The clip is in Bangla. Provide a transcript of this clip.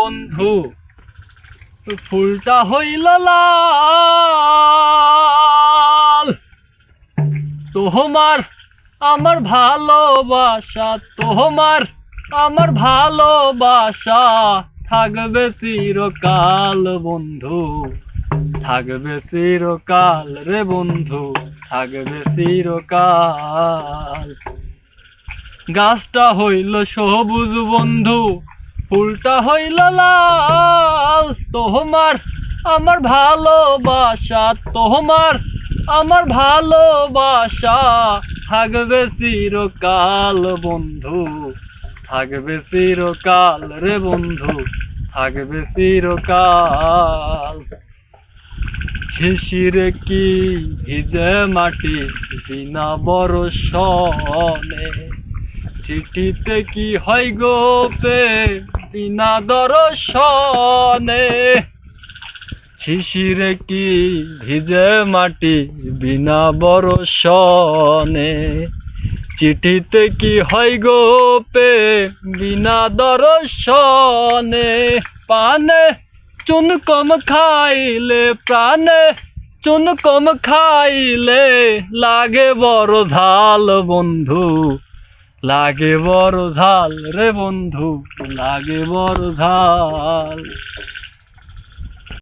বন্ধু ফুলটা হইল লাল। তোমার আমার ভালোবাসা, তোমার আমার ভালোবাসা থাকবে চিরকাল বন্ধু, থাকবে চিরকাল রে বন্ধু, থাকবে চিরকাল। গাছটা হইল সবুজ বন্ধু, ফুলটা হইল লাল। তোমার আমার ভালোবাসা, তোমার আমার ভালোবাসা থাকবে চিরকাল বন্ধু, থাকবে চিরকাল রে বন্ধু, থাকবে চিরকাল। শিশিরে কি ভিজে মাটি বিনা বরষণে, চিঠিতে কি হয় গো পে বিনা দর্শনে। শিশিরে কি ভিজে মাটি বিনা বরষণে, চিঠিতে কি হয় গো পে বিনা দর্শনে। পানে চুন কম খাইলে, প্রাণে চুন কম খাইলে লাগে বড় ঝাল বন্ধু, লাগে বড় ঝাল রে বন্ধু, লাগে বড় ঝাল।